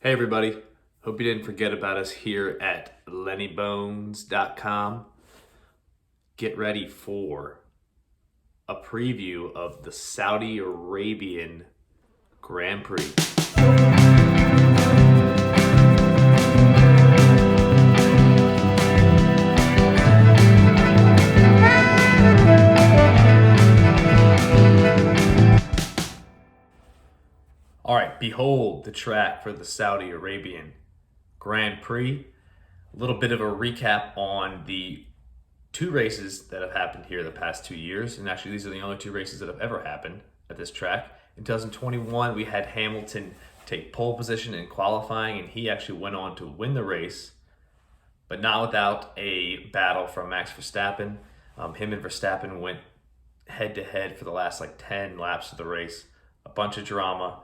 Hey everybody, hope you didn't forget about us here at lennybones.com. Get ready for a preview of the Saudi Arabian Grand Prix. All right, behold the track for the Saudi Arabian Grand Prix. A little bit of a recap on the two races that have happened here the past 2 years. And actually, these are the only two races that have ever happened at this track. In 2021, we had Hamilton take pole position in qualifying, and he actually went on to win the race, but not without a battle from Max Verstappen. Him and Verstappen went head to head for the last 10 laps of the race. A bunch of drama,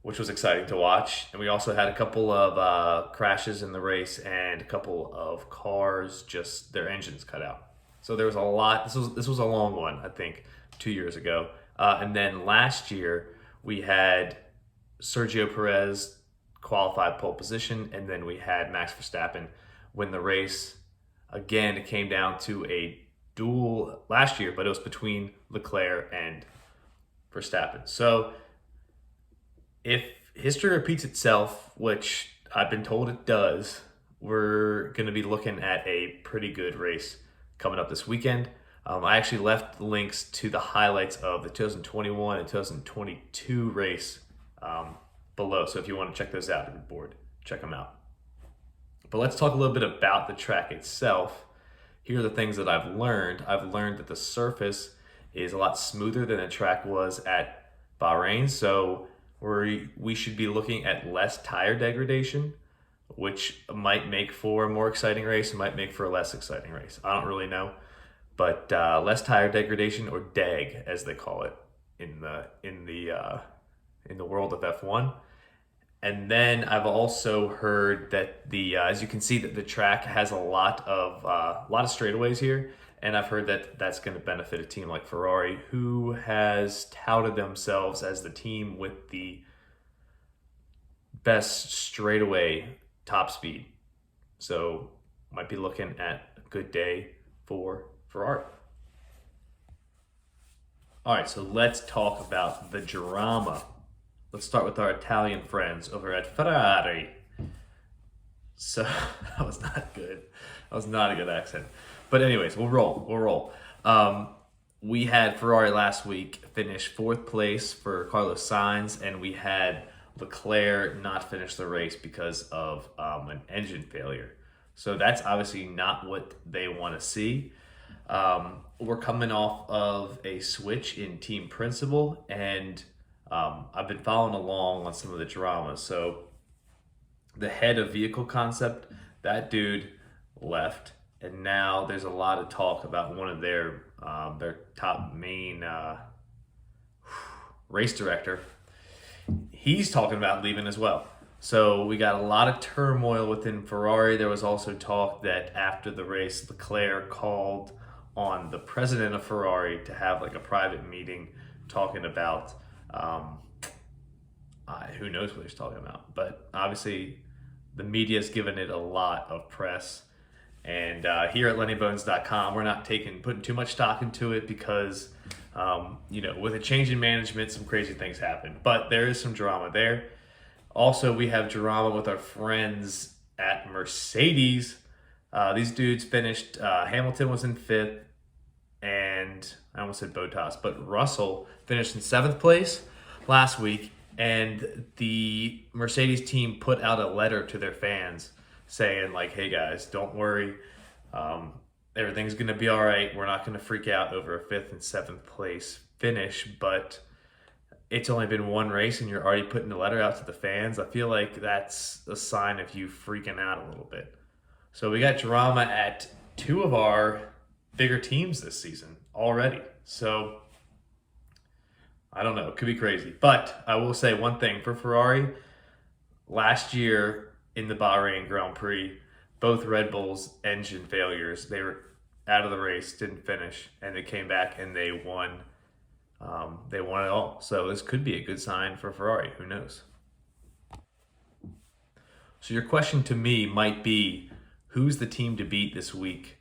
which was exciting to watch. And we also had a couple of crashes in the race and a couple of cars, just their engines cut out. So there was a lot. This was a long one, I think, 2 years ago. And then last year, we had Sergio Perez qualify pole position, and then we had Max Verstappen win the race. Again, it came down to a duel last year, but it was between Leclerc and Verstappen. So if history repeats itself, which I've been told it does, we're going to be looking at a pretty good race coming up this weekend. I actually left links to the highlights of the 2021 and 2022 race below. So if you want to check those out, if you're bored, check them out. But let's talk a little bit about the track itself. Here are the things that I've learned. I've learned that the surface is a lot smoother than the track was at Bahrain. So we should be looking at less tire degradation, which might make for a more exciting race, might make for a less exciting race. I don't really know, but less tire degradation, or DEG as they call it in the world of F1. And then I've also heard that as you can see, that the track has a lot of straightaways here, and I've heard that that's going to benefit a team like Ferrari, who has touted themselves as the team with the best straightaway top speed. So might be looking at a good day for Ferrari. All right, so let's talk about the drama. Let's start with our Italian friends over at Ferrari. So that was not good. That was not a good accent. But anyways, we'll roll. We had Ferrari last week finish fourth place for Carlos Sainz, and we had Leclerc not finish the race because of an engine failure. So that's obviously not what they want to see. We're coming off of a switch in team principal, and I've been following along on some of the drama. So the head of vehicle concept, that dude left, and now there's a lot of talk about one of their top main race director. He's talking about leaving as well. So we got a lot of turmoil within Ferrari. There was also talk that after the race, Leclerc called on the president of Ferrari to have a private meeting talking about who knows what he's talking about. But obviously the media's given it a lot of press. And here at lennybones.com, we're not putting too much stock into it because, with a change in management, some crazy things happen. But there is some drama there. Also, we have drama with our friends at Mercedes. These dudes finished, Hamilton was in fifth, and I almost said Bottas, but Russell finished in seventh place last week. And the Mercedes team put out a letter to their fans saying hey guys, don't worry. Everything's going to be all right. We're not going to freak out over a fifth and seventh place finish, but it's only been one race and you're already putting a letter out to the fans. I feel like that's a sign of you freaking out a little bit. So we got drama at two of our bigger teams this season already. So I don't know. It could be crazy. But I will say one thing for Ferrari. Last year in the Bahrain Grand Prix, both Red Bull's engine failures, they were out of the race, didn't finish, and they came back and they won. They won it all. So this could be a good sign for Ferrari. Who knows? So your question to me might be, who's the team to beat this week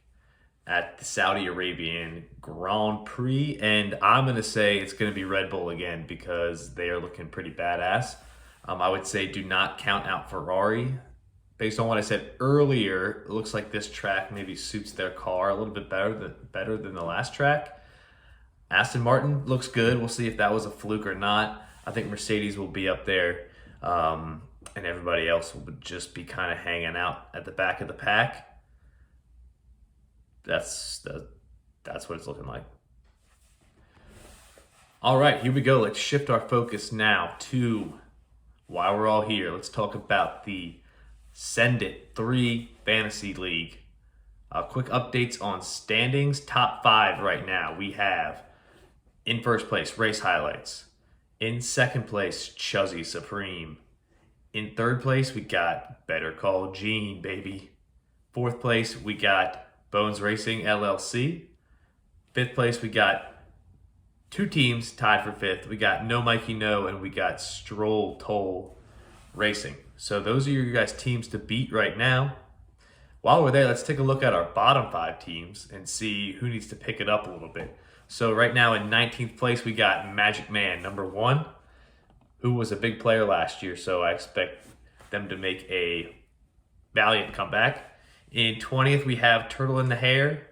at the Saudi Arabian Grand Prix? And I'm going to say it's going to be Red Bull again because they are looking pretty badass. I would say do not count out Ferrari. Based on what I said earlier, it looks like this track maybe suits their car a little bit better than the last track. Aston Martin looks good. We'll see if that was a fluke or not. I think Mercedes will be up there, and everybody else will just be kind of hanging out at the back of the pack. That's what it's looking like. All right, here we go. Let's shift our focus now to why we're all here. Let's talk about the Send It 3 Fantasy League. Quick updates on standings. Top 5 right now. We have in first place, Race Highlights. In second place, Chuzzy Supreme. In third place, we got Better Call Gene, baby. Fourth place, we got Bones Racing LLC. Fifth place, we got 2 teams tied for 5th. We got No Mikey No and we got Stroll Toll Racing. So those are your guys' teams to beat right now. While we're there, let's take a look at our bottom 5 teams and see who needs to pick it up a little bit. So right now in 19th place, we got Magic Man, number 1, who was a big player last year. So I expect them to make a valiant comeback. In 20th, we have Turtle in the Hair.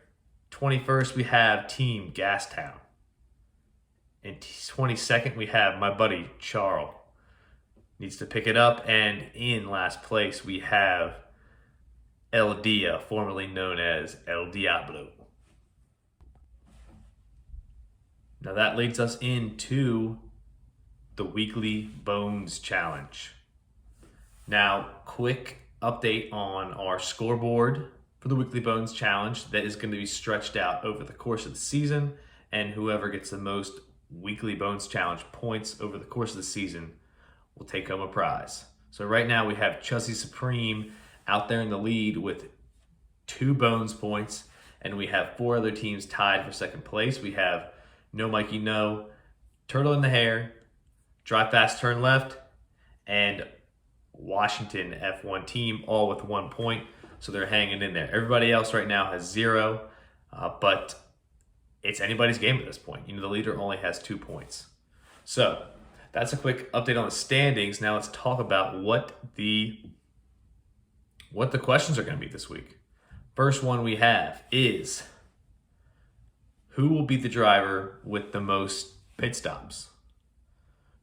21st, we have Team Gastown. In 22nd, we have my buddy Charles. Needs to pick it up. And in last place, we have El Dia, formerly known as El Diablo. Now that leads us into the Weekly Bones Challenge. Now, quick update on our scoreboard for the Weekly Bones Challenge that is going to be stretched out over the course of the season, and whoever gets the most Weekly Bones Challenge points over the course of the season will take home a prize. So right now we have Chuzzy Supreme out there in the lead with 2 Bones points, and we have 4 other teams tied for second place. We have No Mikey No, Turtle in the Hair, Drive Fast Turn Left, and Washington F1 team, all with 1 point. So they're hanging in there. Everybody else right now has 0, but it's anybody's game at this point. The leader only has 2 points. So that's a quick update on the standings. Now let's talk about what the questions are going to be this week. First one we have is, who will be the driver with the most pit stops?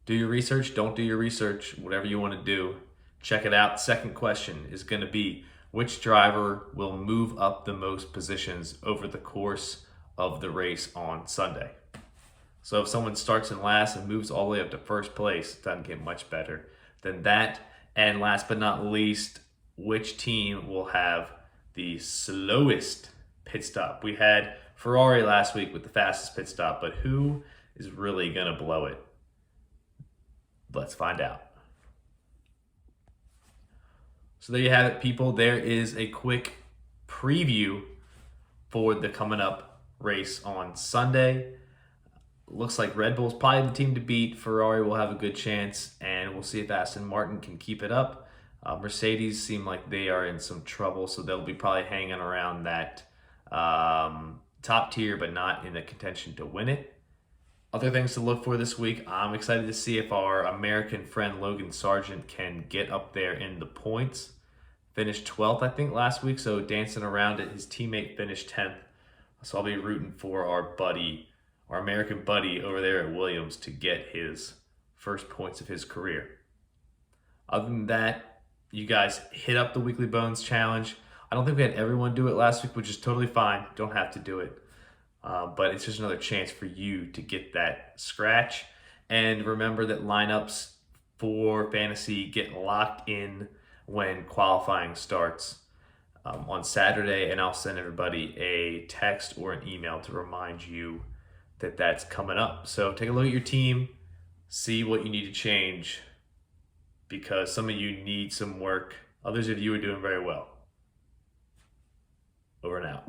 Do your research, don't do your research, whatever you want to do, check it out. Second question is going to be, which driver will move up the most positions over the course of the race on Sunday? So if someone starts in last and moves all the way up to first place, it doesn't get much better than that. And last but not least, which team will have the slowest pit stop? We had Ferrari last week with the fastest pit stop, but who is really going to blow it? Let's find out. So there you have it, people. There is a quick preview for the coming up race on Sunday. Looks like Red Bull's probably the team to beat. Ferrari will have a good chance, and we'll see if Aston Martin can keep it up. Mercedes seem like they are in some trouble, so they'll be probably hanging around that top tier, but not in the contention to win it. Other things to look for this week, I'm excited to see if our American friend Logan Sargent can get up there in the points. Finished 12th, I think, last week, so dancing around it. His teammate finished 10th, so I'll be rooting for our American buddy over there at Williams to get his first points of his career. Other than that, you guys hit up the Weekly Bones Challenge. I don't think we had everyone do it last week, which is totally fine. Don't have to do it. But it's just another chance for you to get that scratch. And remember that lineups for fantasy get locked in when qualifying starts on Saturday. And I'll send everybody a text or an email to remind you that that's coming up. So take a look at your team, see what you need to change, because some of you need some work. Others of you are doing very well. Over and out.